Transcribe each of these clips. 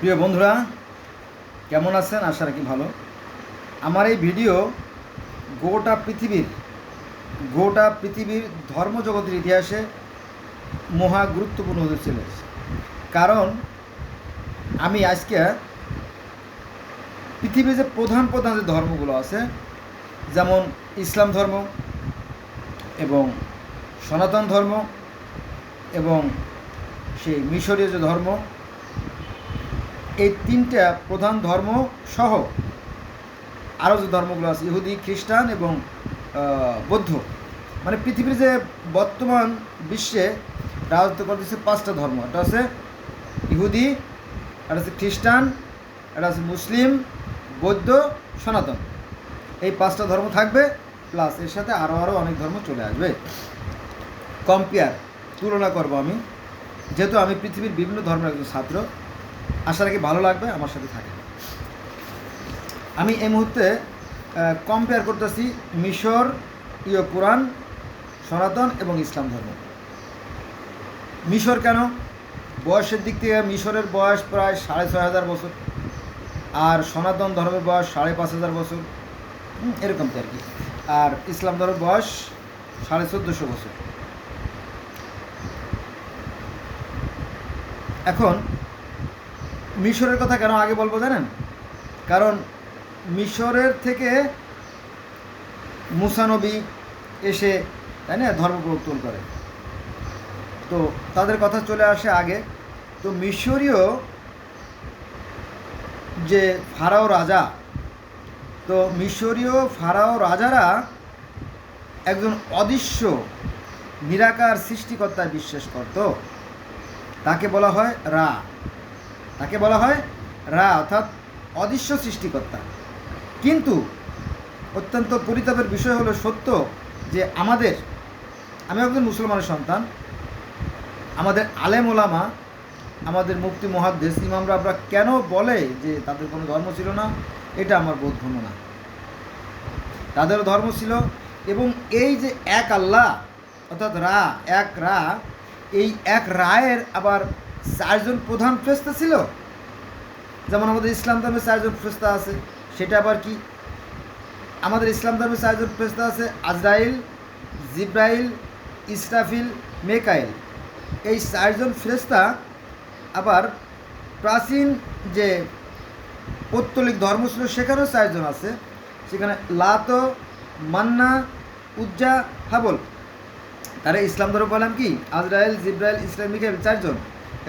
প্রিয় বন্ধুরা, কেমন আছেন? আশা রাখি ভালো। আমার এই ভিডিও গোটা পৃথিবীর ধর্মজগতের ইতিহাসে মহা গুরুত্বপূর্ণ হতে চলেছে। কারণ আমি আজকে পৃথিবীর যে প্রধান যে ধর্মগুলো আছে, যেমন ইসলাম ধর্ম এবং সনাতন ধর্ম এবং সেই মিশরীয় যে ধর্ম, এই তিনটা প্রধান ধর্ম সহ আরও যে ধর্মগুলো আছে, ইহুদি, খ্রিস্টান এবং বৌদ্ধ, মানে পৃথিবীর যে বর্তমান বিশ্বে রাজত্ব করতেছে পাঁচটা ধর্ম। এটা আছে ইহুদি, এটা আছে খ্রিস্টান, এটা আছে মুসলিম, বৌদ্ধ, সনাতন। এই পাঁচটা ধর্ম থাকবে, প্লাস এর সাথে আরও অনেক ধর্ম চলে আসবে। তুলনা করব আমি, যেহেতু আমি পৃথিবীর বিভিন্ন ধর্মের একজন ছাত্র। আশা রাখি ভালো লাগবে, আমার সাথে থাকে। আমি এই মুহূর্তে কম্পেয়ার করতেছি মিশর, কোরআন, সনাতন এবং ইসলাম ধর্ম। মিশর কেন? বয়সের দিক থেকে মিশরের বয়স প্রায় ৬,৫০০ বছর, আর সনাতন ধর্মের বয়স ৫,৫০০ বছর, এরকম আর কি। আর ইসলাম ধর্মের বয়স ১৪৫০ বছর। এখন মিশরের কথা কেন আগে বলবো জানেন? কারণ মিশরের থেকে মুসা নবী এসে, তাই না, ধর্ম প্রবর্তন করে, তো তাদের কথা চলে আসে আগে। তো মিশরীয় যে ফারাও রাজা, তো মিশরীয় ফারাও রাজারা একজন অদৃশ্য নিরাকার সৃষ্টিকর্তায় বিশ্বাস করত। তাকে বলা হয় রা, অর্থাৎ অদৃশ্য সৃষ্টিকর্তা। কিন্তু অত্যন্ত পরিতাপের বিষয় হলো সত্য যে আমি একজন মুসলমানের সন্তান, আমাদের আলেম ওলামা, আমাদের মুফতি মুহাদ্দিস ইমামরা আমরা কেন বলে যে তাদের কোনো ধর্ম ছিল না, এটা আমার বোধগম্য না। তাদেরও ধর্ম ছিল, এবং এই যে এক আল্লাহ অর্থাৎ এই এক রায়ের আবার 4জন প্রধান ফেরেশতা ছিল। যেমন আমাদের ইসলাম ধর্মে 4জন ফেরেশতা আছে, সেটা আবার কি? আমাদের ইসলাম ধর্মে 4জন ফেরেশতা আছে: আজরাইল, জিব্রাইল, ইসরাফিল, মেকাইল। এই 4জন ফেরেশতা আবার প্রাচীন যে পৌত্তলিক ধর্ম ছিল সেখানেও 4জন আছে। সেখানে লাত, মান্না, উজ্জা, হাবল। তারা ইসলাম ধর্ম বললাম কি? আজরাইল, জিব্রাইল, ইসরাফিল, মেকাইল 4জন।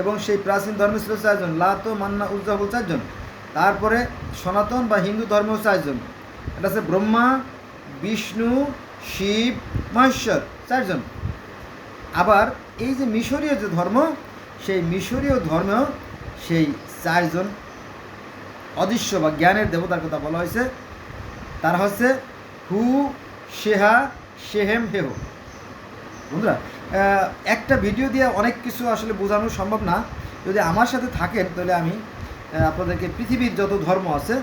এবং সেই প্রাচীন ধর্মে ছিল 4জন: লাত, মান্না, উজ্জা, হাবল 4জন। তারপরে সনাতন বা হিন্দু ধর্মেও 4জন। এটা আছে ব্রহ্মা, বিষ্ণু, শিব, মহেশ্বর 4জন। আবার এই যে মিশরীয় যে ধর্ম, সেই মিশরীয় ধর্মেও সেই 4জন অদৃশ্য বা জ্ঞানের দেবতার কথা বলা হয়েছে। তারা হচ্ছে হু, শেহা, শেহেম, হেহ। বন্ধুরা, একটা ভিডিও দিয়ে অনেক কিছু আসলে বোঝানো সম্ভব না। যদি আমার সাথে থাকেন তাহলে আমি আপনাদেরকে পৃথিবীর যত ধর্ম আছে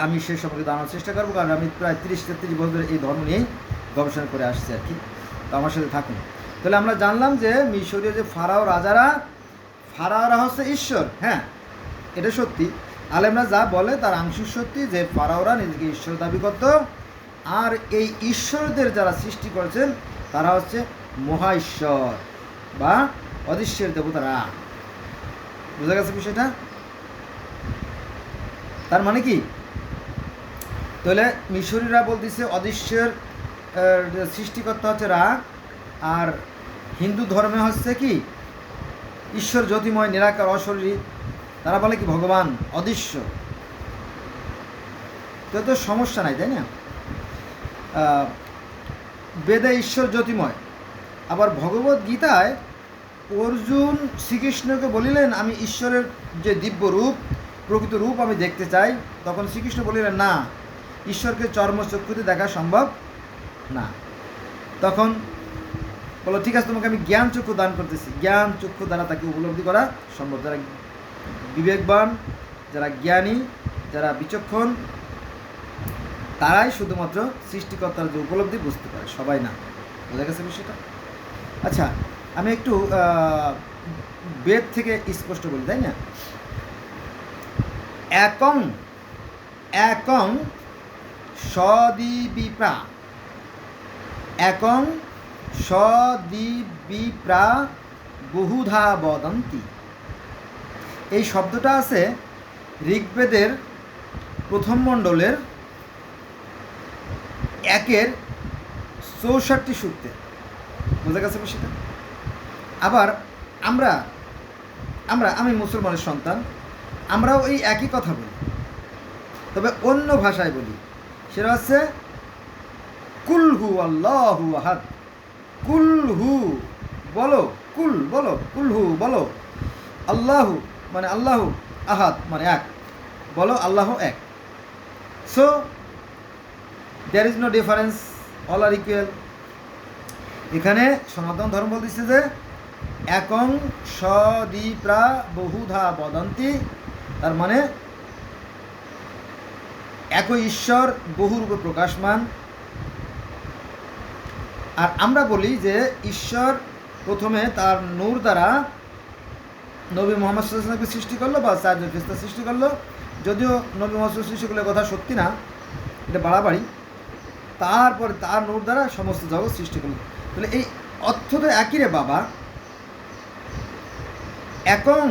আমি সে সম্পর্কে জানার চেষ্টা করবো। কারণ আমি প্রায় 30-33 বছর এই ধর্ম নিয়েই গবেষণা করে আসছি আর কি। তো আমার সাথে থাকুন। তাহলে আমরা জানলাম যে মিশরীয় যে ফারাও রাজারা হচ্ছে ঈশ্বর। হ্যাঁ, এটা সত্যি। আলেমরা যা বলে তার আংশিক সত্যি, যে ফারাওরা নিজেকে ঈশ্বর দাবি করত। আর এই ঈশ্বরদের যারা সৃষ্টি করেছেন তারা হচ্ছে মহা ঈশ্বর বা অদৃশ্যের দেবতারা। বুঝা গেছে বিষয়টা? তার মানে কি? তাহলে মিশরীরা বলতেছে অদৃশ্যের সৃষ্টিকর্তা হচ্ছে রা, আর হিন্দু ধর্মে হচ্ছে কি ঈশ্বর জ্যোতিময়, নিরাকার, অশরীরী। তারা বলে কি ভগবান অদৃশ্য। তো সমস্যা নাই, তাই না? বেদে ঈশ্বর জ্যোতিময়। আবার ভগবত গীতায় অর্জুন শ্রীকৃষ্ণকে বলিলেন, আমি ঈশ্বরের যে দিব্য রূপ, প্রকৃত রূপ আমি দেখতে চাই। তখন শ্রীকৃষ্ণ বলিলেন, না, ঈশ্বরকে চর্মচক্ষুতে দেখা সম্ভব না। তখন বলো, ঠিক আছে, তোমাকে আমি জ্ঞান চক্ষু দান করতেছি। জ্ঞান চক্ষু দ্বারা তাকে উপলব্ধি করা সম্ভব। যারা বিবেকবান, যারা জ্ঞানী, যারা বিচক্ষণ, তারাই শুধুমাত্র সৃষ্টিকর্তার যে উপলব্ধি বুঝতে পারে, সবাই না। বোঝা গেছে বিষয়টা? আচ্ছা, আমি একটু বেদ থেকে স্পষ্ট বলি, তাই না? একং একং সদ্বিপ্রা, একং সদ্বিপ্রা বহুধা বদন্তি। এই শব্দটা আছে ঋগ্বেদের প্রথম মণ্ডলের 1-64 সূক্তে। বোঝা গেছে সেটা? আবার আমি মুসলমানের সন্তান, আমরাও এই একই কথা বলি, তবে অন্য ভাষায় বলি। সেটা হচ্ছে কুলহু আল্লাহু আহাদ। কুলহু বলো, কুলহু বলো, আল্লাহু মানে আল্লাহু, আহাদ মানে এক, বলো আল্লাহ এক। So there is no difference, all are equal. এখানে সনাতন ধর্ম বলতেছে যে একং সদ্বিপ্রা বহুধা বদন্তি, তার মানে একই ঈশ্বর বহুরূপে প্রকাশমান। আর আমরা বলি যে ঈশ্বর প্রথমে তার নূর দ্বারা নবী মুহাম্মদ সাল্লাল্লাহু আলাইহি ওয়াসাল্লামকে সৃষ্টি করলো বা চারজন ফেরেশতা সৃষ্টি করলো। যদিও নবী মুহাম্মদ সৃষ্টি করলে কথা সত্যি না, এটা বাড়াবাড়ি। তারপরে তার নূর দ্বারা সমস্ত জগৎ সৃষ্টি করলো। তাহলে এই অর্থ তো একই রে বাবা। একং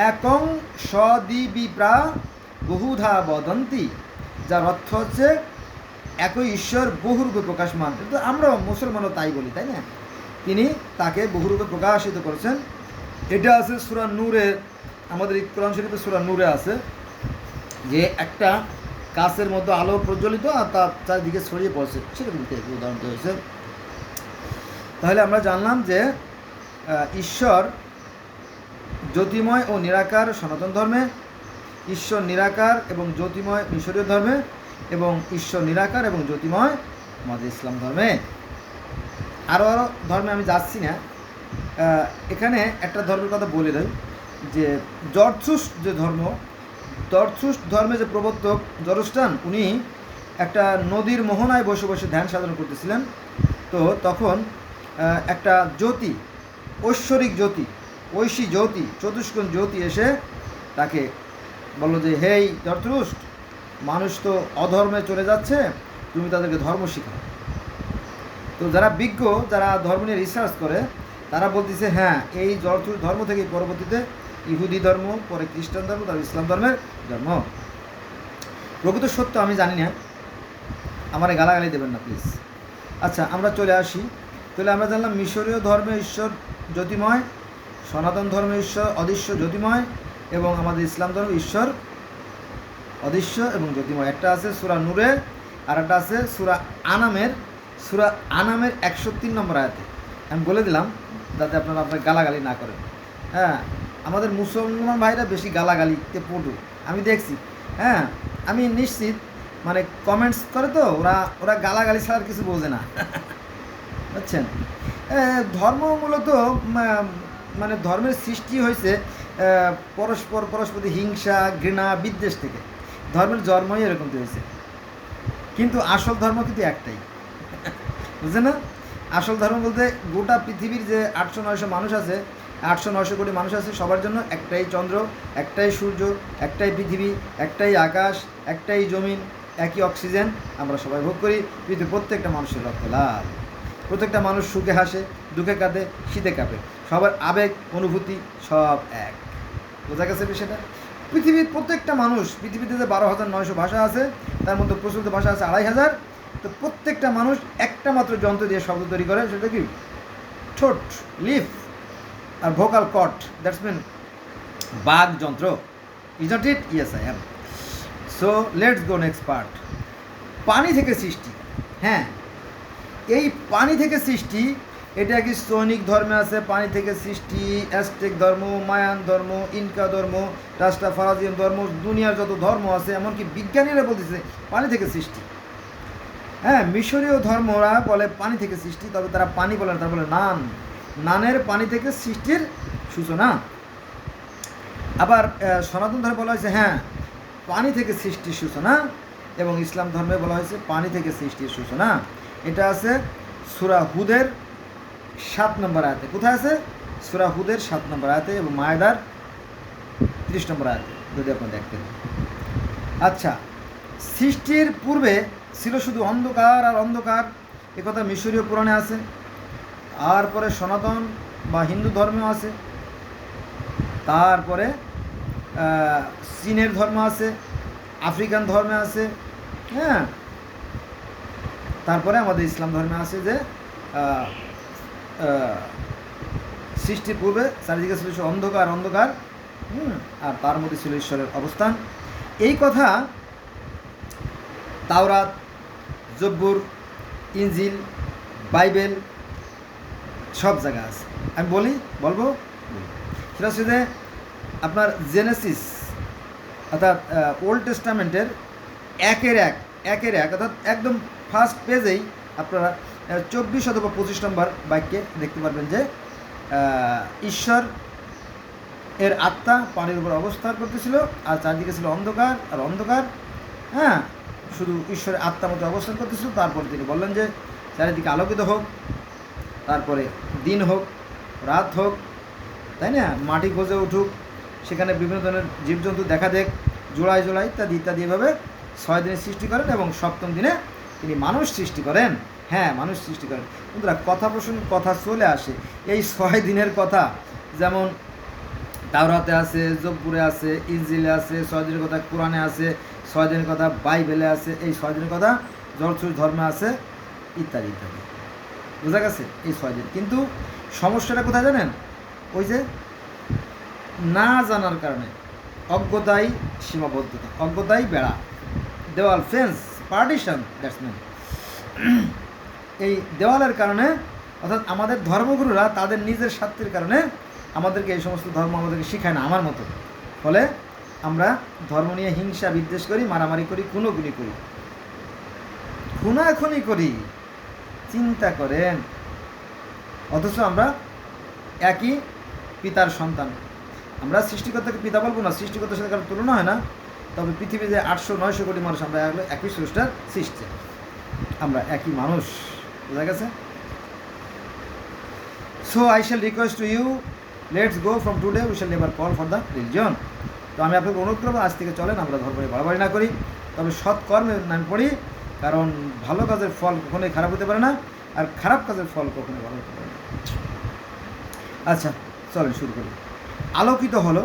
একং সদ্বিপ্রা বহুধা বদন্তি, যার অর্থ হচ্ছে একই ঈশ্বর বহুরূপে প্রকাশমান। কিন্তু আমরাও মুসলমানও তাই বলি, তাই না? তিনি তাকে বহুরূপে প্রকাশিত করেছেন। এটা আছে সূরা নূরে, আমাদের কোরআন শরীফে সূরা নূরে আছে যে একটা কাচের মধ্যে আলো প্রজ্বলিত আর তার চারিদিকে ছড়িয়ে পড়ছে, সেরকম উদাহরণ হয়েছে। তাহলে আমরা জানলাম যে ঈশ্বর জ্যোতিময় ও নিরাকার সনাতন ধর্মে, ঈশ্বর নিরাকার এবং জ্যোতিময় মিশরীয় ধর্মে, এবং ঈশ্বর নিরাকার এবং জ্যোতিময় আমাদের ইসলাম ধর্মে। আরও ধর্মে আমি যাচ্ছি না, এখানে একটা ধর্মের কথা বলে দেয় যে জরথুস্ট যে ধর্ম, জরথুস্ট ধর্মে যে প্রবর্তক জরস্টান, উনি একটা নদীর মোহনায় বসে বসে ধ্যান সাধনা করতেছিলেন। তো তখন একটা জ্যোতি, ঐশ্বরিক জ্যোতি, ঐশী জ্যোতি, চতুষ্কোণ জ্যোতি এসে তাকে বলল যে হেই জরথুস্ট, মানুষ তো অধর্মে চলে যাচ্ছে, তুমি তাদেরকে ধর্ম শেখাও। তো যারা বিজ্ঞ, যারা ধর্ম নিয়ে রিসার্চ করে, তারা বলতেছে হ্যাঁ, এই জরথুস্ট ধর্ম থেকে পরবর্তীতে ইহুদি ধর্ম, পরে খ্রিস্টান ধর্ম, তারপর ইসলাম ধর্মের জন্ম। প্রকৃত সত্য আমি জানি না, আমার গালাগালি দেবেন না প্লিজ। আচ্ছা, আমরা চলে আসি। তাহলে আমরা জানলাম মিশরীয় ধর্মে ঈশ্বর জ্যোতিময়, সনাতন ধর্মে ঈশ্বর অদৃশ্য জ্যোতিময়, এবং আমাদের ইসলাম ধর্মে ঈশ্বর অদৃশ্য এবং জ্যোতিময়। একটা আছে সূরা নূরে, আর একটা আছে সূরা আনামের 103 নম্বর আয়াতে। আমি বলে দিলাম যাতে আপনারা গালাগালি না করেন। হ্যাঁ, আমাদের মুসলমান ভাইরা বেশি গালাগালিতে পড়ু, আমি দেখছি। হ্যাঁ, আমি নিশ্চিত, মানে কমেন্টস করে তো ওরা গালাগালি ছাড়া কিছু বোঝে না, বুঝছেন? ধর্ম মূলত মানে ধর্মের সৃষ্টি হয়েছে পরস্পর হিংসা, ঘৃণা, বিদ্বেষ থেকে। ধর্মের জন্মই এরকম হয়েছে, কিন্তু আসল ধর্ম কিন্তু একটাই, বুঝলেন না? আসল ধর্ম বলতে গোটা পৃথিবীর যে 800-900 মানুষ আছে, 800-900 কোটি মানুষ আছে, সবার জন্য একটাই চন্দ্র, একটাই সূর্য, একটাই পৃথিবী, একটাই আকাশ, একটাই জমিন, একই অক্সিজেন আমরা সবাই ভোগ করি। পৃথিবীর প্রত্যেকটা মানুষের রক্ত লাল, প্রত্যেকটা মানুষ সুখে হাসে, দুঃখে কাঁদে, শীতে কাঁপে, সবার আবেগ অনুভূতি সব এক। বোঝা গেছে বিষয়টা? পৃথিবীর প্রত্যেকটা মানুষ, পৃথিবীতে যে 12,900 ভাষা আছে, তার মধ্যে প্রচলিত ভাষা আছে 2,500। তো প্রত্যেকটা মানুষ একটা মাত্র যন্ত্র দিয়ে শব্দ তৈরি করে, সেটা কি? ঠোঁট, লিফ, আর ভোকাল কট, দ্যাটস মিন বাগ যন্ত্র। Is not it? Yes I am. So let's go next part. পানি থেকে সৃষ্টি। হ্যাঁ, এই পানি থেকে সৃষ্টি, এটা কি সৈনিক ধর্মে আছে পানি থেকে সৃষ্টি, অ্যাজটেক ধর্ম, মায়ান ধর্ম, ইনকা ধর্ম, রাস্টাফারাজিয়ান ধর্ম, দুনিয়ার যত ধর্ম আছে, এমনকি বিজ্ঞানীরা বলতেছে পানি থেকে সৃষ্টি। হ্যাঁ, মিশরীয় ধর্মরা বলে পানি থেকে সৃষ্টি, তবে তারা পানি বলে না, তারা বলে নানের পানি থেকে সৃষ্টির সূচনা। আবার সনাতন ধর্মে বলা হয়েছে হ্যাঁ, পানি থেকে সৃষ্টির সূচনা, এবং ইসলাম ধর্মে বলা হয়েছে পানি থেকে সৃষ্টির সূচনা। এটা আছে সূরা হুদের 7 নম্বর আয়াতে। কোথায় আছে? সূরা হুদের 7 নম্বর আয়াতে এবং মায়েদার 30 নম্বর আয়াতে। যদি আপনি দেখতেন। আচ্ছা, সৃষ্টির পূর্বে ছিল শুধু অন্ধকার আর অন্ধকার, একথা মিশরীয় পুরাণে আছে। তারপরে সনাতন বা হিন্দু ধর্মেও আছে, তারপরে চীনের ধর্ম আছে, আফ্রিকান ধর্মে আছে, হ্যাঁ, তারপরে আমাদের ইসলাম ধর্মে আছে যে সৃষ্টির পূর্বে চারিদিকে ছিল অন্ধকার অন্ধকার, আর তার মধ্যে ছিল ঈশ্বরের অবস্থান। এই কথা তাওরাত, জব্বুর, ইনজিল, বাইবেল সব জায়গায় আছে। আমি বলবো সেটা হচ্ছে যে আপনার জেনেসিস অর্থাৎ ওল্ড টেস্টামেন্টের একের এক অর্থাৎ একদম ফার্স্ট পেজেই আপনারা 24 অথবা 25 নম্বর বাক্যে দেখতে পারবেন যে ঈশ্বর এর আত্মা পানির উপর অবস্থান করতেছিল, আর চারদিকে ছিল অন্ধকার আর অন্ধকার, হ্যাঁ, শুধু ঈশ্বরের আত্মা মতো অবস্থান করতেছিল। তারপরে তিনি বললেন যে চারিদিকে আলোকিত হোক, তারপরে দিন হোক, রাত হোক, তাই না, মাটি গজে উঠুক, সেখানে বিভিন্ন ধরনের জীবজন্তু দেখা দেখ, জোড়ায় জোড়ায় ইত্যাদি ইত্যাদি, এভাবে 6 দিনে সৃষ্টি করেন এবং 7ম দিনে তিনি মানুষ সৃষ্টি করেন। হ্যাঁ, মানুষ সৃষ্টি করেন। বন্ধুরা, কথা প্রসঙ্গে কথা চলে আসে। এই 6 দিনের কথা যেমন তাওরাতে আছে, জব্বুরে আছে, ইনজিলে আছে, 6 দিনের কথা কোরআনে আছে, 6 দিনের কথা বাইবেলে আছে, এই 6 দিনের কথা জরথুস ধর্মে আছে, ইত্যাদি ইত্যাদি। বোঝা গেছে এই 6 দিন। কিন্তু সমস্যাটা কোথায় জানেন? ওই যে না জানার কারণে, অজ্ঞতাই সীমাবদ্ধতা, অজ্ঞতাই বেড়া, দেওয়াল, ফেন্স, পার্টিশন, দ্যাটসম্যান। এই দেওয়ালের কারণে, অর্থাৎ আমাদের ধর্মগুরুরা তাদের নিজের স্বার্থের কারণে আমাদেরকে এই সমস্ত ধর্ম আমাদেরকে শেখায় না আমার মতো। ফলে আমরা ধর্ম নিয়ে হিংসা বিদ্বেষ করি, মারামারি করি, খুনোখুনি করি, খুনাখুনি করি। চিন্তা করেন, অথচ আমরা একই পিতার সন্তান। আমরা সৃষ্টিকর্তাকে পিতা বলবো না, সৃষ্টিকর্তার সাথে কারো তুলনা হয় না, তবে পৃথিবীতে 800-900 কোটি মানুষ, আমরা একই স্রষ্টার সৃষ্টি, আমরা একই মানুষ। বোঝা গেছে? So I shall request to you, let's go from today, we shall never call for the religion. তো আমি আপনাকে অনুরোধ করবো, আজ থেকে চলেন আমরা ধর্ম নিয়ে বাড়াবাড়ি না করি, তবে সৎ কর্মে নামে পড়ি, কারণ ভালো কাজের ফল কখনোই খারাপ হতে পারে না, আর খারাপ কাজের ফল কখনোই ভালো হতে পারে না। আচ্ছা, চলেন শুরু করি। আলোকিত হলো,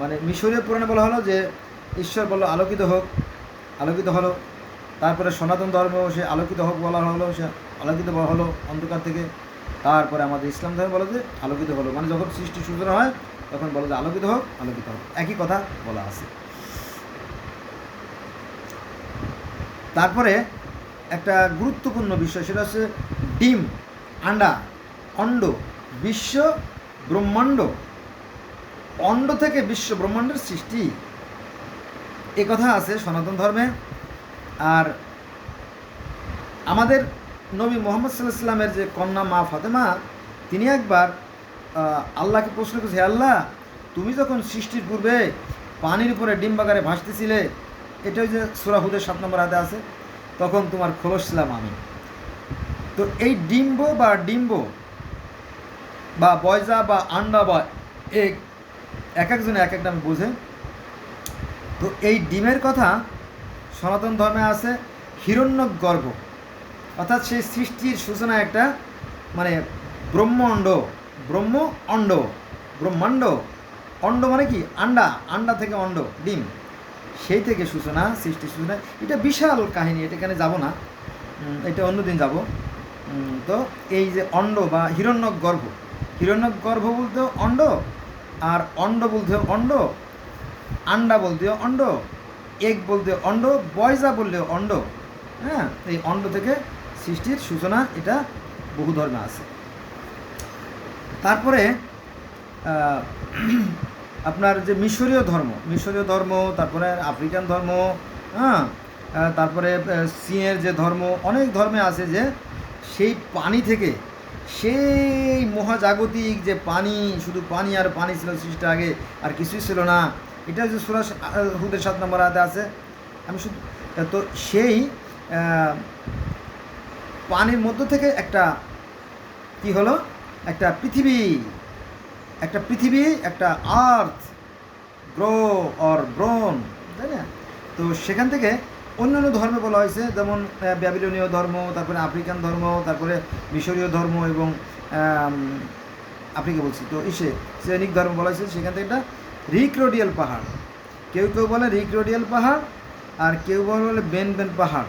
মানে মিশরীয় পুরাণে বলা হলো যে ঈশ্বর বলল আলোকিত হোক, আলোকিত হলো। তারপরে সনাতন ধর্ম সে আলোকিত হোক বলা হলো, সে আলোকিত বলা হলো অন্ধকার থেকে। তারপরে আমাদের ইসলাম ধর্ম বলো যে আলোকিত হলো, মানে যখন সৃষ্টি সূচনা হয় তখন বলো যে আলোকিত হোক, আলোকিত হোক, একই কথা বলা আছে। তারপরে একটা গুরুত্বপূর্ণ বিষয়, সেটা হচ্ছে ডিম, আন্ডা, অণ্ড, বিশ্ব ব্রহ্মাণ্ড, অণ্ড থেকে বিশ্ব ব্রহ্মাণ্ডের সৃষ্টি, এ কথা আছে সনাতন ধর্মে। আর আমাদের নবী মুহাম্মদ সাল্লাল্লাহু আলাইহি ওয়াসাল্লামের যে কন্যা মা ফাতেমা, তিনি একবার আল্লাহকে প্রশ্ন করেছে, হে আল্লাহ, তুমি যখন সৃষ্টির পূর্বে পানির উপরে ডিম্বাকারে ভাসতেছিলে, এটা ওই যে সূরা হুদের 7 নম্বর আয়াতে আছে, তখন তোমার খোলস ছিলাম আমি। তো এই ডিম্ব বা বয়জা বা আন্ডা বা এক একজনে এক এক নামে বোঝে। তো এই ডিমের কথা সনাতন ধর্মে আছে হিরণ্যগর্ভ, অর্থাৎ সেই সৃষ্টির সূচনা একটা মানে ব্রহ্মাণ্ড, ব্রহ্মাণ্ড, অণ্ড মানে কি, আন্ডা থেকে অণ্ড, ডিম, সেই থেকে সূচনা, সৃষ্টির সূচনা। এটা বিশাল কাহিনী, এটা এখানে যাব না, এটা অন্যদিন যাব। তো এই যে অণ্ড বা হিরণ্যগর্ভ বলতেও অণ্ড, আর অণ্ড বলতেও অণ্ড, আন্ডা বলতেও অণ্ড, এগ বলতেও অণ্ড, বয়জা বললেও অণ্ড। হ্যাঁ, এই অণ্ড থেকে সৃষ্টির সূচনা, এটা বহু ধর্মে আছে। তারপরে আপনার যে মিশরীয় ধর্ম, তারপরে আফ্রিকান ধর্ম, হ্যাঁ, তারপরে চীনের যে ধর্ম, অনেক ধর্মে আছে যে সেই পানি থেকে, সেই মহাজাগতিক যে পানি, শুধু পানি আর পানি ছিল সৃষ্টি আগে, আর কিছুই ছিল না। এটা যে সূরা হুদের 7 নম্বর আয়াতে আছে। আমি শুধু তো সেই পানির মধ্য থেকে একটা কি হলো, একটা পৃথিবী, একটা আর্থ গ্রো অর ব্রোন, তাই না? তো সেখান থেকে অন্যান্য ধর্মে বলা হয়েছে, যেমন ব্যাবিলনীয় ধর্ম, তারপরে আফ্রিকান ধর্ম, তারপরে মিশরীয় ধর্ম এবং আফ্রিকা বলছি তো শ্রেণিক ধর্ম বলা হয়েছে। সেখান থেকে একটা রিক্রোডিয়াল পাহাড়, কেউ কেউ বলে রিক্রোডিয়াল পাহাড়, আর কেউ বলে বেন বেন পাহাড়,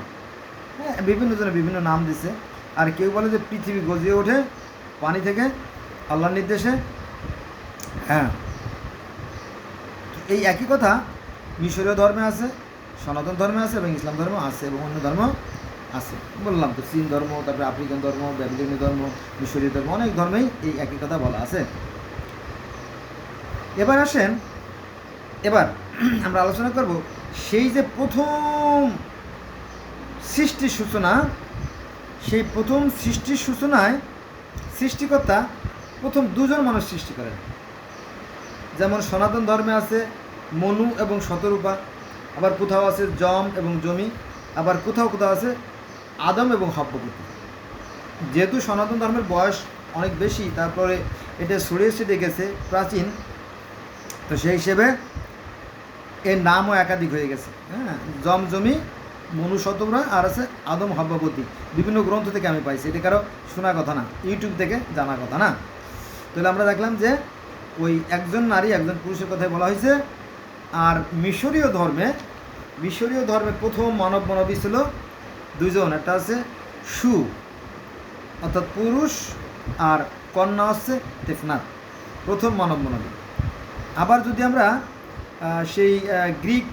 হ্যাঁ, বিভিন্ন জনে বিভিন্ন নাম দিছে। আর কেউ বলে যে পৃথিবী গজিয়ে ওঠে পানি থেকে আল্লাহর নির্দেশে। হ্যাঁ, এই একই কথা মিশরীয় ধর্মে আছে, সনাতন ধর্মে আছে এবং ইসলাম ধর্ম আছে এবং অন্য ধর্ম আছে। বললাম তো, চীন ধর্ম, তারপরে আফ্রিকান ধর্ম, ব্যাবিলনীয় ধর্ম, মিশরীয় ধর্ম, অনেক ধর্মেই এই একই কথা বলা আছে। এবার আসেন, এবার আমরা আলোচনা করব সেই যে প্রথম সৃষ্টির সূচনা, সেই প্রথম সৃষ্টির সূচনায় সৃষ্টিকর্তা প্রথম দুজন মানুষ সৃষ্টি করেন। যেমন সনাতন ধর্মে আছে মনু এবং শতরূপা, আবার কোথাও আছে জম এবং জমি, আবার কোথাও কোথাও আছে আদম এবং হব্বপতি। যেহেতু সনাতন ধর্মের বয়স অনেক বেশি, তারপরে এটা ছড়িয়ে ছিটে গেছে প্রাচীন, তো সেই হিসেবে এর নামও একাধিক হয়ে গেছে। হ্যাঁ, জম জমি, মনু শতরূপা, আর আছে আদম হব্বপতি। বিভিন্ন গ্রন্থ থেকে আমি পাইছি, এটা কারো শোনা কথা না, ইউটিউব থেকে জানা কথা না। তাহলে আমরা দেখলাম যে ওই একজন নারী একজন পুরুষের কথাই বলা হয়েছে। আর মিশরীয় ধর্মে প্রথম মানব মানবী ছিল দুইজন, একটা আছে সু অর্থাৎ পুরুষ, আর কন্যা হচ্ছে তেফনাত, প্রথম মানব মানবী। আবার যদি আমরা সেই গ্রিক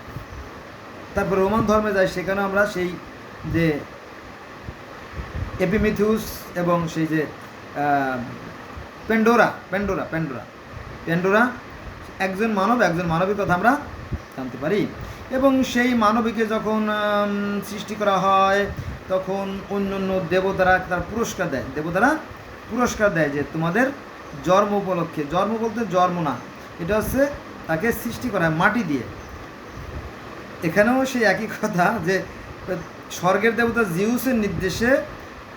তারপর রোমান ধর্মে যাই, সেখানেও আমরা সেই যে এপিমিথিউস এবং সেই যে পেন্ডোরা একজন মানব একজন মানবীর কথা আমরা জানতে পারি। এবং সেই মানবীকে যখন সৃষ্টি করা হয়, তখন অন্য দেবতারা তার পুরস্কার দেয় যে তোমাদের জন্ম উপলক্ষে, জন্ম বলতে জন্ম না, এটা হচ্ছে তাকে সৃষ্টি করা হয় মাটি দিয়ে। এখানেও সেই একই কথা যে স্বর্গের দেবতা জিউসের নির্দেশে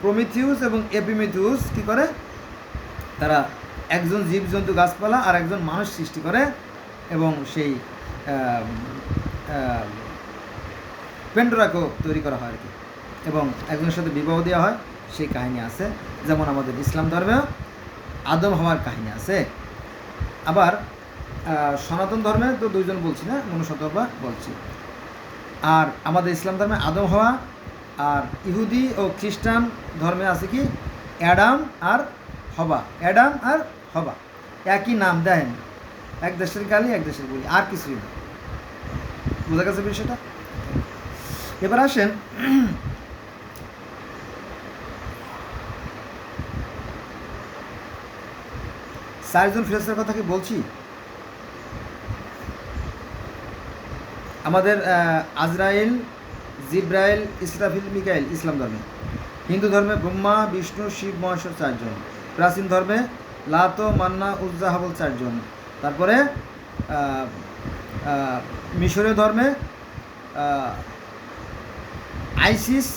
প্রমিথিউস এবং এপিমিথিউস কী করে, তারা একজন জীবজন্তু গাছপালা আর একজন মানুষ সৃষ্টি করে এবং সেই পেন্ডোরাকেও তৈরি করা হয় আর কি, এবং একজনের সাথে বিবাহ দেওয়া হয়, সেই কাহিনী আছে। যেমন আমাদের ইসলাম ধর্মেও আদম হওয়ার কাহিনী আছে। আবার সনাতন ধর্মে তো দুইজন বলছি না, মনুষ্যত্বা বলছি। আর আমাদের ইসলাম ধর্মে আদম হওয়া, আর ইহুদি ও খ্রিস্টান ধর্মে আছে কি অ্যাডাম আর হবা, একই নাম দেন, এক দেশের গালি এক দেশের বলি, আর কিছুই না। বোঝা গেছে বিষয়টা? এবার আসেন চারজন ফেরেশতার কথা কি বলছি? আমাদের আজরাইল, জিব্রাইল, ইসরাফিল, মিকাইল ইসলাম ধর্মে। হিন্দু ধর্মে ব্রহ্মা, বিষ্ণু, শিব, মহেশ্বর চারজন। প্রাচীন ধর্মে লাত, মান্না, উজ্জা, হাবল চারজন। তারপরে মিশরীয় ধর্মে আইসিস,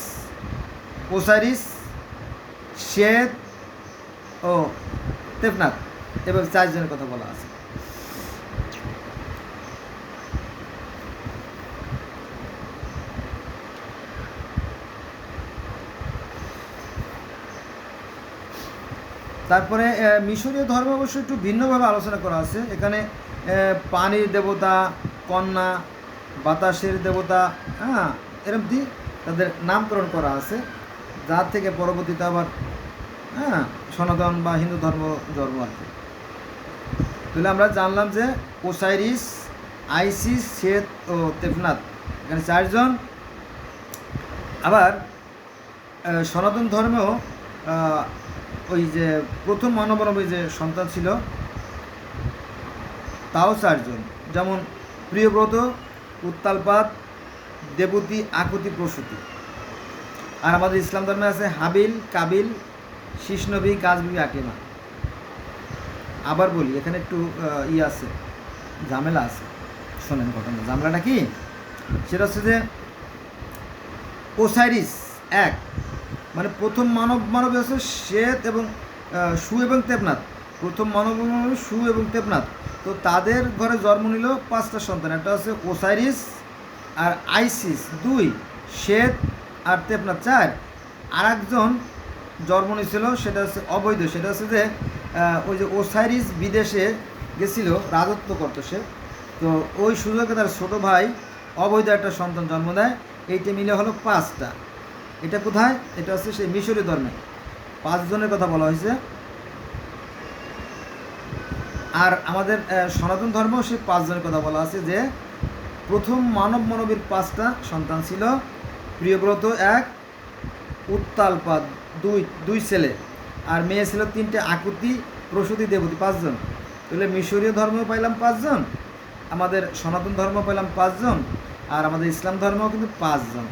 ওসাইরিস, শেত ও তেফনাত, এবং চারজনের কথা বলা আছে। তারপরে মিশরীয় ধর্ম অবশ্য একটু ভিন্নভাবে আলোচনা করা আছে। এখানে পানির দেবতা, কন্যা, বাতাসের দেবতা, হ্যাঁ, এরকম তাদের নামকরণ করা আছে, যার থেকে পরবর্তীতে আবার সনাতন বা হিন্দু ধর্ম জন্ম আর কি। তাহলে আমরা জানলাম যে ওসাইরিস, আইসিস, শেত ও তেফনাত, এখানে চারজন। আবার সনাতন ধর্মেও ওই যে প্রথম মানবী যে সন্তান ছিল তাও চারজন, যেমন প্রিয়ব্রত, উত্তালপাত, দেবতী, আকুতি, প্রসূতি। আর আমাদের ইসলাম ধর্মে আছে হাবিল, কাবিল, শিশনবী, গাছবিবি, আকিমা। আবার বলি, এখানে একটু আছে, ঝামেলা আছে, শোনেন ঘটনা। ঝামেলাটা কি? সেটা হচ্ছে যে ওসাইরিস এক, মানে প্রথম মানবী হচ্ছে শ্বেত এবং সু এবং তেপনাথ। প্রথম মানব সু এবং তেপনাথ। তো তো তাদের ঘরে জন্ম নিল 5টা সন্তান। একটা হচ্ছে ওসাইরিস আর আইসিস 2, শেত আর আপনার 4। আর একজন জন্ম নিয়েছিল, সেটা হচ্ছে অবৈধ। সেটা হচ্ছে যে ওই যে ওসাইরিস বিদেশে গেছিল, রাজত্ব করতো সে। তো ওই সুযোগে তার ছোটো ভাই অবৈধ একটা সন্তান জন্ম দেয়। এইটা মিলে হলো 5টা। এটা কোথায়? এটা হচ্ছে সেই মিশরীয় ধর্মে 5 জনের কথা বলা হয়েছে। আর আমাদের সনাতন ধর্মেও সেই 5 জনের কথা বলা আছে, যে প্রথম মানবীর 5টা সন্তান ছিল। প্রিয়ব্রত 1, উত্তালপাদ 2 ছেলে, আর মেয়ে ছিল 3টে, আকুতি, প্রসূতি, দেবতী 5 জন। তাহলে মিশরীয় ধর্মেও পাইলাম 5 জন, আমাদের সনাতন ধর্ম পাইলাম 5 জন, আর আমাদের ইসলাম ধর্মেও কিন্তু 5 জন।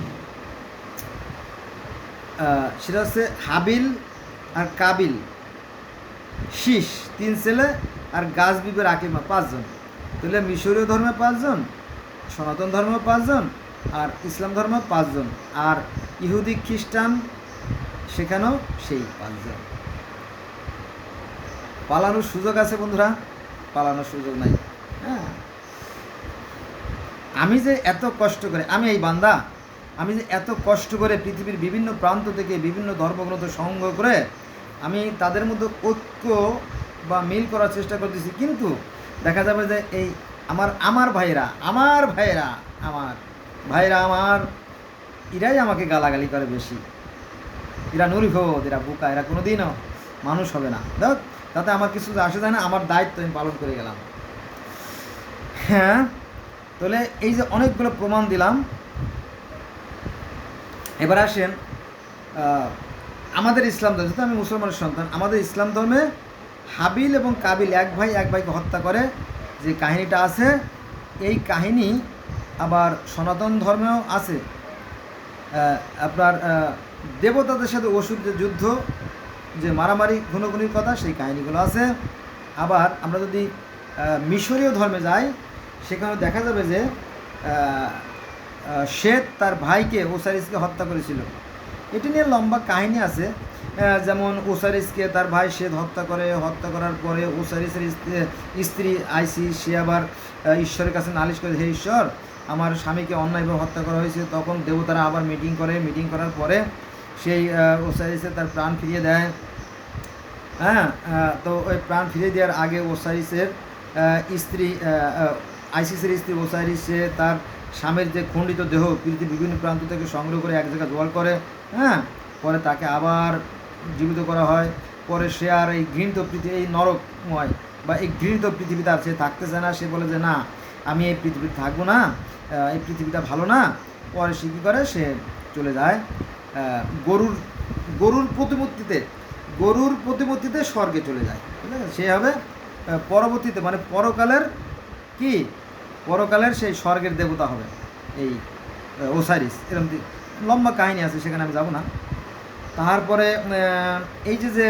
সেটা হচ্ছে হাবিল আর কাবিল, শীষ 3 ছেলে, আর গাছ বিবের আকিমা 5 জন। তাহলে মিশরীয় ধর্মে 5 জন, সনাতন ধর্মে 5 জন, আর ইসলাম ধর্মে 5 জন, আর ইহুদি খ্রিস্টান সেখানেও সেই 5 জন। পালানোর সুযোগ আছে বন্ধুরা? পালানোর সুযোগ নাই। হ্যাঁ, আমি যে এত কষ্ট করে, আমি এই বান্দা, আমি যে এত কষ্ট করে পৃথিবীর বিভিন্ন প্রান্ত থেকে বিভিন্ন ধর্মগ্রন্থ সংগ্রহ করে আমি তাদের মধ্যে ঐক্য বা মিল করার চেষ্টা করতেছি, কিন্তু দেখা যাবে যে এই আমার ভাইরা এরাই আমাকে গালাগালি করে বেশি। এরা নুরিফোদ, এরা বোকা, এরা কোনো দিনও মানুষ হবে না। দেখ, তাতে আমার কিছু আসে যায় না, আমার দায়িত্ব আমি পালন করে গেলাম। হ্যাঁ, তাহলে এই যে অনেকগুলো প্রমাণ দিলাম, এবার আসেন আমাদের ইসলাম ধর্মে, যেহেতু আমি মুসলমানের সন্তান, আমাদের ইসলাম ধর্মে হাবিল এবং কাবিল এক ভাইকে হত্যা করে যে কাহিনীটা আছে, এই কাহিনী আবার সনাতন ধর্মেও আছে। আপনার দেবতাদের সাথে অসুরদের যুদ্ধ, যে মারামারি খুনোখুনির কথা, সেই কাহিনীগুলো আছে। আবার আমরা যদি মিশরীয় ধর্মে যাই, সেখানে দেখা যাবে যে শেত তার ভাইকে ওসাইরিসকে হত্যা করেছিল। এটি নিয়ে লম্বা কাহিনী আছে। যেমন ওসাইরিসকে তার ভাই শেত হত্যা করার পরে ওসাইরিসের স্ত্রী আইসিস, সে আবার ঈশ্বরের কাছে নালিশ করে, হে ঈশ্বর, আমার স্বামীকে অন্যায়ভাবে হত্যা করা হয়েছে। তখন দেবতারা আবার মিটিং করার পরে সেই ওসাইরিসে তার প্রাণ ফিরিয়ে দেয়। হ্যাঁ, তো ওই প্রাণ ফিরিয়ে দেওয়ার আগে ওসাইরিসের স্ত্রী, আইসিসের স্ত্রী ওসাইরিস, সে তার স্বামীর যে খণ্ডিত দেহ পৃথিবীর বিভিন্ন প্রান্ত থেকে সংগ্রহ করে এক জায়গায় জোগাড় করে। হ্যাঁ, পরে তাকে আবার জীবিত করা হয়। পরে সে আর এই ঘৃণিত পৃথিবী, এই নরকময় বা এই ঘৃণিত পৃথিবীতে আর সে থাকতে চায় না। সে বলে যে না, আমি এই পৃথিবীতে থাকবো না, এই পৃথিবীটা ভালো না। পরে সে কী করে, সে চলে যায় গরুর প্রতিমূর্তিতে স্বর্গে চলে যায়। ঠিক আছে, সে হবে পরবর্তীতে, মানে পরকালের সেই স্বর্গের দেবতা হবে এই ওসাইরিস। এরকম লম্বা কাহিনী আছে, সেখানে আমি যাব না। তারপরে এই যে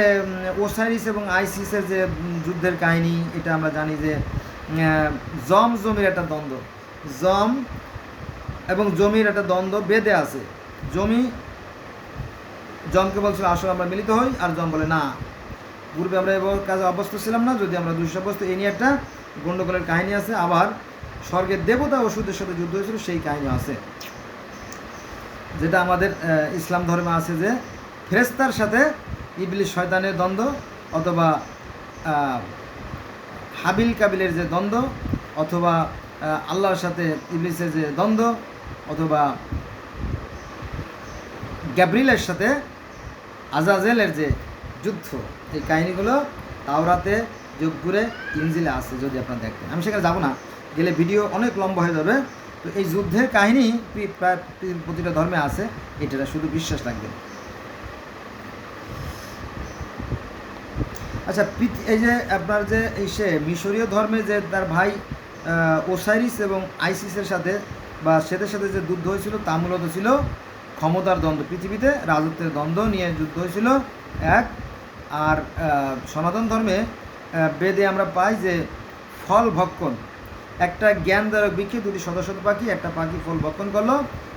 ওসাইরিস এবং আইসিসের যে যুদ্ধের কাহিনী, এটা আমরা জানি যে জমির একটা দ্বন্দ্ব, জম এবং জমির একটা দ্বন্দ্ব বেদে আছে। জমকে বলছিল আসলে আমরা মিলিত হই, আর জম বলে না, পূর্বে আমরা এবার কাজে অভ্যস্ত ছিলাম না, যদি আমরা দুঃসাব্যস্ত, এই নিয়ে একটা গণ্ডগোলের কাহিনী আছে। আবার স্বর্গের দেবতা অসুরদের সাথে যুদ্ধ হয়েছিল, সেই কাহিনী আছে। যেটা আমাদের ইসলাম ধর্মে আছে, যে ফেরেশতার সাথে ইবলিস শয়তানের দ্বন্দ্ব, অথবা হাবিল কাবিলের যে দ্বন্দ্ব, অথবা আল্লাহর সাথে ইবলিসের যে দ্বন্দ্ব, অথবা গ্যাব্রিলের সাথে আজাজেলের যে যুদ্ধ, এই কাহিনীগুলো তাওরাতে, জব্বুরে, ইনজিলে আছে, যদি আপনারা দেখতেন। আমি সেখানে যাব না, গেলে ভিডিও অনেক লম্বা হয়ে যাবে। তো এই যুদ্ধের কাহিনী প্রায় প্রতিটা ধর্মে আছে, এটা শুধু বিশ্বাস রাখবেন। আচ্ছা, এই যে আপনার যে এই সে মিশরীয় ধর্মে যে তার ভাই ওসাইরিস এবং আইসিসের সাথে বা সেদের সাথে যে যুদ্ধ হয়েছিল, তা মূলত ছিল ক্ষমতার দ্বন্দ্ব, পৃথিবীতে রাজত্বের দ্বন্দ্ব নিয়ে যুদ্ধ হয়েছিল এক। আর সনাতন ধর্মে বেদে আমরা পাই যে ফল ভক্ষণ, একটা জ্ঞানদায়ক বৃক্ষে 2টি শত পাখি, একটা পাখি ফল ভক্ষণ করলো,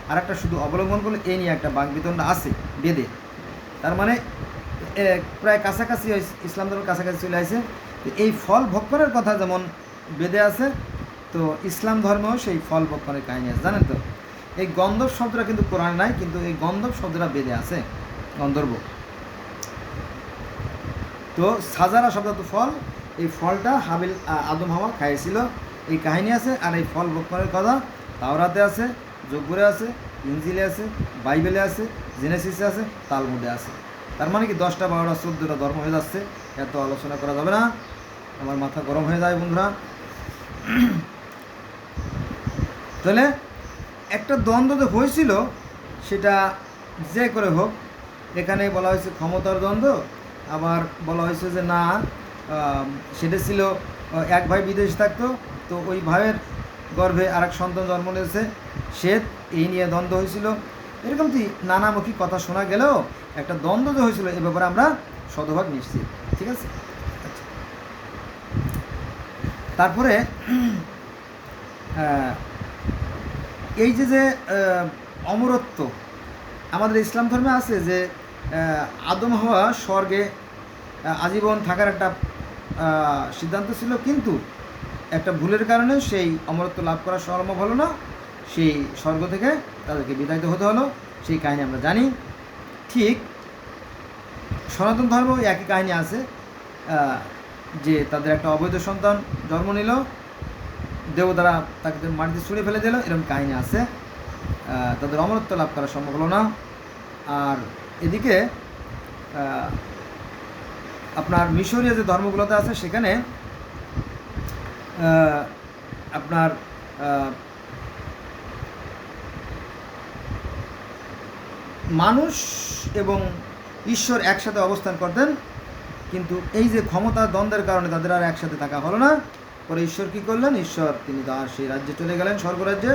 আর একটা শুধু অবলম্বন করলো, এই নিয়ে একটা বাকবিতণ্ডা আছে বেদে। তার মানে প্রায় কাছাকাছি ইসলাম ধর্মের কাছাকাছি চলে আসে। এই ফল ভক্ষণের কথা যেমন বেদে আছে, তো ইসলাম ধর্মেও সেই ফল বপনের কাহিনী আছে, জানেন তো। এই গন্ধর্ব শব্দটা কিন্তু কোরআনে নাই, কিন্তু এই গন্ধর্ব শব্দটা বেদে আছে, গন্ধর্ব। তো সাজারা শব্দ তো ফল, এই ফলটা হাবিল আদম হাওয়া খাইয়েছিল, এই কাহিনী আছে। আর এই ফল বপনের কথা তাওরাতে আছে, জব্বুরে আছে, ইনজিলে আছে, বাইবেলে আছে, জেনেসিসে আছে, তালমুদে আছে। তার মানে কি 10টা 12টা 14টা ধর্ম হয়ে যাচ্ছে, এত আলোচনা করা যাবে না, আমার মাথা গরম হয়ে যায় বন্ধুরা। তাহলে একটা দ্বন্দ্ব যে হয়েছিল সেটা যে করে হোক, এখানে বলা হয়েছে ক্ষমতার দ্বন্দ্ব, আবার বলা হয়েছে যে না সেটা ছিল এক ভাই বিদেশ থাকতো, তো ওই ভাইয়ের গর্ভে আরেক সন্তান জন্ম নিয়েছে, সে এই নিয়ে দ্বন্দ্ব হয়েছিল। এরকম কি নানামুখী কথা শোনা গেলেও একটা দ্বন্দ্ব যে হয়েছিল এ ব্যাপারে আমরা শতভাগ নিশ্চিত, ঠিক আছে। আচ্ছা, তারপরে এই যে অমরত্ব আমাদের ইসলাম ধর্মে আছে, যে আদম হাওয়া স্বর্গে আজীবন থাকার একটা সিদ্ধান্ত ছিল, কিন্তু একটা ভুলের কারণে সেই অমরত্ব লাভ করা সম্ভব হলো না, সেই স্বর্গ থেকে তাদেরকে বিতাড়িত হতে হলো, সেই কাহিনী আমরা জানি। ঠিক সনাতন ধর্ম একই কাহিনী আছে, যে তাদের একটা অবৈধ সন্তান জন্ম নিল, দেবতারা তাকে মাটিতে ছুঁড়ে ফেলে দিল, এরকম কাহিনী আছে, তাদের অমরত্ব লাভ করা সম্ভব হলো না। আর এদিকে আপনার মিশরীয় যে ধর্মগুলোতে আছে সেখানে আপনার মানুষ এবং ঈশ্বর একসাথে অবস্থান করতেন, কিন্তু এই যে ক্ষমতা দ্বন্দ্বের কারণে তাদের আর একসাথে থাকা হলো না। পরে ঈশ্বর কী করলেন, ঈশ্বর তিনি তার সেই রাজ্যে চলে গেলেন, স্বর্গরাজ্যে,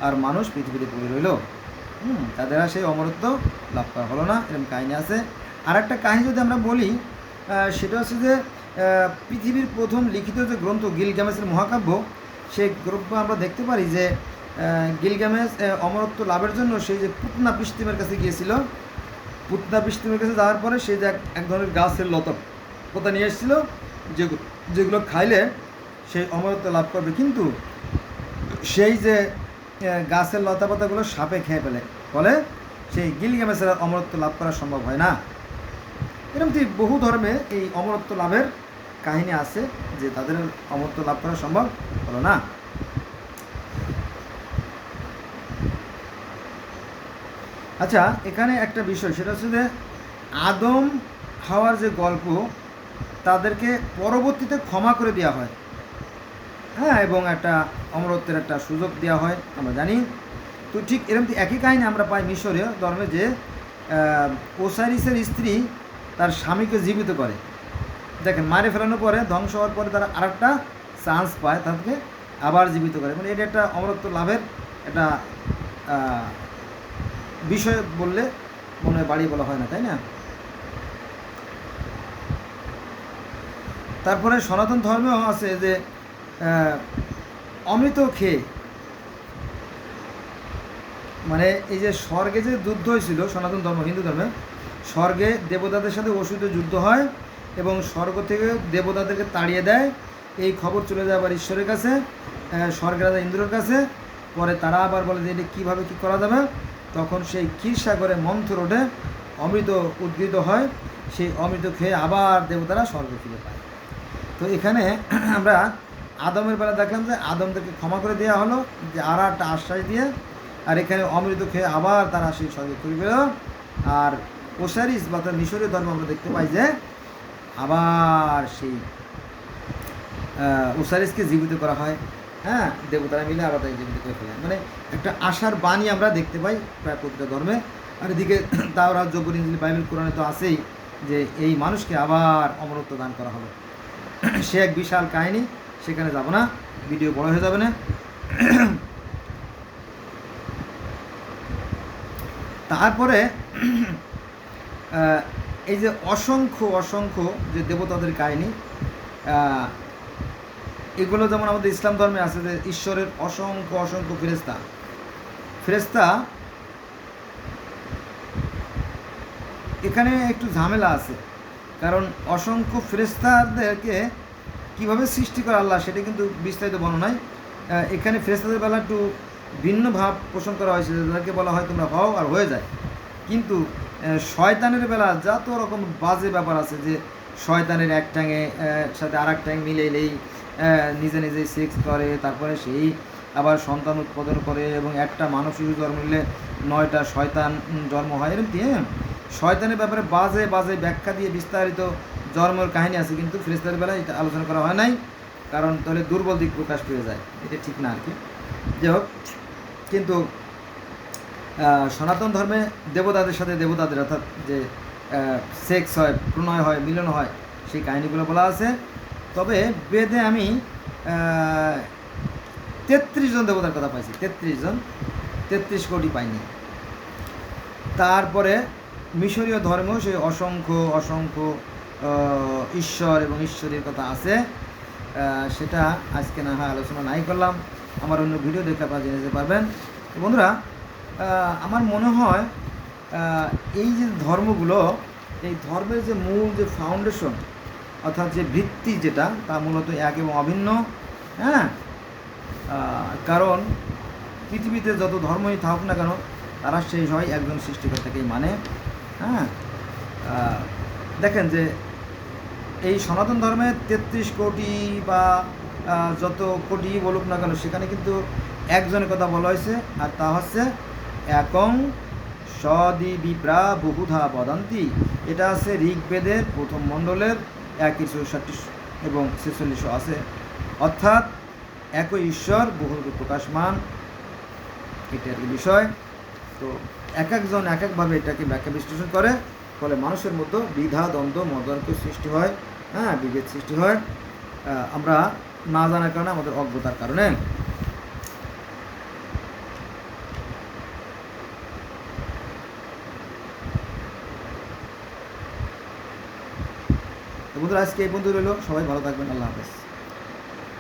আর মানুষ পৃথিবীতে পড়ে রইল, তাদের আর সেই অমরত্ব লাভ করা হলো না, এরকম কাহিনী আছে। আর একটা কাহিনী যদি আমরা বলি, সেটা হচ্ছে যে পৃথিবীর প্রথম লিখিত যে গ্রন্থ গিলগামেশের মহাকাব্য, সেই গ্রন্থ আমরা দেখতে পারি যে গিলগামেশ অমরত্ব লাভের জন্য সেই যে পুতনা পিস্তিমের কাছে গিয়েছিল, পুতনা পিস্তিমের কাছে যাওয়ার পরে সেই যে এক ধরনের গাছের লতা পোতা নিয়ে এসেছিল, যেগুলো খাইলে সেই অমরত্ব লাভ করবে, কিন্তু সেই যে গাছের লতা পাতাগুলো সাপে খেয়ে ফলে সেই গিলগামেশের অমরত্ব লাভ করা সম্ভব হয় না। এরকম বহু ধর্মে এই অমরত্ব লাভের কাহিনী আছে, যে তাদের অমরত্ব লাভ করা সম্ভব হলো না। আচ্ছা, এখানে একটা বিষয়, সেটা হচ্ছে যে আদম হাওয়ার যে গল্প, তাদেরকে পরবর্তীতে ক্ষমা করে দেওয়া হয়, হ্যাঁ, এবং একটা অমরত্বের একটা সুযোগ দেওয়া হয়, আমরা জানি। তো ঠিক এরকম একই কাহিনী আমরা পাই মিশরীয় ধর্মে, যে ওসাইরিসের স্ত্রী তার স্বামীকে জীবিত করে, দেখেন মারে ফেলানোর পরে ধ্বংস হওয়ার পরে তারা আরেকটা চান্স পায়, তাদেরকে আবার জীবিত করে, মানে এটা একটা অমরত্ব লাভের একটা বিষয় বললে মনে হয় বাড়ি বলা হয় না, তাই না। তারপরে সনাতন ধর্মেও আছে যে অমৃত খেয়ে, মানে এই যে স্বর্গে যে যুদ্ধ হয়েছিল সনাতন ধর্ম হিন্দু ধর্মে, স্বর্গে দেবতাদের সাথে অসুস্থ যুদ্ধ হয় এবং স্বর্গ থেকে দেবতাদেরকে তাড়িয়ে দেয়, এই খবর চলে যায় আবার ঈশ্বরের কাছে, স্বর্গের রাজা ইন্দ্রের কাছে। পরে তারা আবার বলে যে এটা কীভাবে কী করা যাবে, তখন সেই ক্ষীরসাগরে মন্থর ওঠে, অমৃত উদ্গৃত হয়, সেই অমৃত খেয়ে আবার দেবতারা স্বর্গ ফিরে পায়। তো এখানে আমরা আদমের বেলা দেখলাম যে আদমদেরকে ক্ষমা করে দেওয়া হলো, যে আর একটা আশ্বাস দিয়ে, আর এখানে অমৃত খেয়ে আবার তারা সেই স্বর্গে ফিরে পেল। আর ওসারিস বা তার মিশরীয় ধর্ম আমরা দেখতে পাই যে আবার সেই ওসারিসকে জীবিত করা হয়, হ্যাঁ, দেবতারা মিলে আবার তাকে জীবিত করে ফেলে, মানে একটা আশার বাণী আমরা দেখতে পাই প্রায় প্রতিটা ধর্মে। আর এদিকে তাওরাত, জবুর, ইনজিল, বাইবেল, কোরআনে তো আছেই যে এই মানুষকে আবার অমরত্ব দান করা হলো। সে এক বিশাল কাহিনী, সেখানে যাব না, ভিডিও বড় হয়ে যাবে না। তারপরে এই যে অসংখ্য যে দেবতাদের কাহিনী, এগুলো যেমন আমাদের ইসলাম ধর্মে আছে যে ঈশ্বরের অসংখ্য ফেরেশতা। এখানে একটু ঝামেলা আছে, কারণ অসংখ্য ফেরেশতাদেরকে কীভাবে সৃষ্টি করে আল্লাহ সেটা কিন্তু বিস্তারিত বর্ণনায় এখানে ফেরেশতাদের বেলা একটু ভিন্ন ভাব পোষণ করা হয়েছে, যাদেরকে বলা হয় তোমরা হও আর হয়ে যায়। কিন্তু শয়তানের বেলা যত রকম বাজে ব্যাপার আছে, যে শয়তানের এক ট্যাঙে সাথে আর এক ট্যাং মিলেলেই নিজে নিজেই সেক্স করে, তারপরে সেই আবার সন্তান উৎপাদন করে, এবং একটা মানব শিশু জন্ম নিলে 9টা শয়তান জন্ম হয়, এরকম দিয়ে শয়তানের ব্যাপারে বাজে বাজে ব্যাখ্যা দিয়ে বিস্তারিত জন্মের কাহিনী আছে, কিন্তু ফেরেশতাদের বেলায় এটা আলোচনা করা হয় নাই, কারণ তাহলে দুর্বল দিক প্রকাশ পেয়ে যায়, এটা ঠিক না আর কি। যাই হোক, কিন্তু সনাতন ধর্মে দেবতাদের সাথে দেবতাদের, অর্থাৎ যে সেক্স হয়, প্রণয় হয়, মিলন হয়, সেই কাহিনিগুলো বলা আছে। তবে বেদে আমি 33 জন দেবতার কথা পাইছি, 33 জন, 33 কোটি পাইনি। তারপরে মিশরীয় ধর্ম সে অসংখ্য অসংখ্য ঈশ্বর এবং ঈশ্বরের কথা আছে, সেটা আজকে না হয় আলোচনা নাই করলাম, আমার অন্য ভিডিও দেখে আপনারা জেনে যেতে পারবেন। তো বন্ধুরা, আমার মনে হয় এই যে ধর্মগুলো, এই ধর্মের যে মূল যে ফাউন্ডেশন, অর্থাৎ যে ভিত্তি যেটা, তা মূলত এক এবং অভিন্ন। হ্যাঁ, কারণ পৃথিবীতে যত ধর্মই থাকুক না কেন, তারা সেই হয় একজন সৃষ্টিকর্তাকেই মানে। হ্যাঁ, দেখেন যে এই সনাতন ধর্মে 33 কোটি বা যত কোটি বলুক না কেন, সেখানে কিন্তু একজনের কথা বলা হয়েছে, আর তা হচ্ছে একং সদিবিপ্রা বহুধা বদন্তি। এটা আছে ঋগ্বেদের প্রথম মণ্ডলের 164 এবং 46 আছে, অর্থাৎ একই ঈশ্বর বহুরূপে প্রকাশমান, এটা আর কি বিষয়। তো এক একজন এক একভাবে এটাকে ব্যাখ্যা বিশ্লেষণ করে, ফলে মানুষের মধ্যে দ্বিধা দ্বন্দ্ব মতানৈক্য সৃষ্টি হয়, হ্যাঁ, বিভেদ সৃষ্টি হয়, আমরা না জানার কারণে, আমাদের অজ্ঞতার কারণে। বন্ধুরা, আজকে এই পর্যন্ত রইল, সবাই ভালো থাকবেন, আল্লাহ হাফেজ।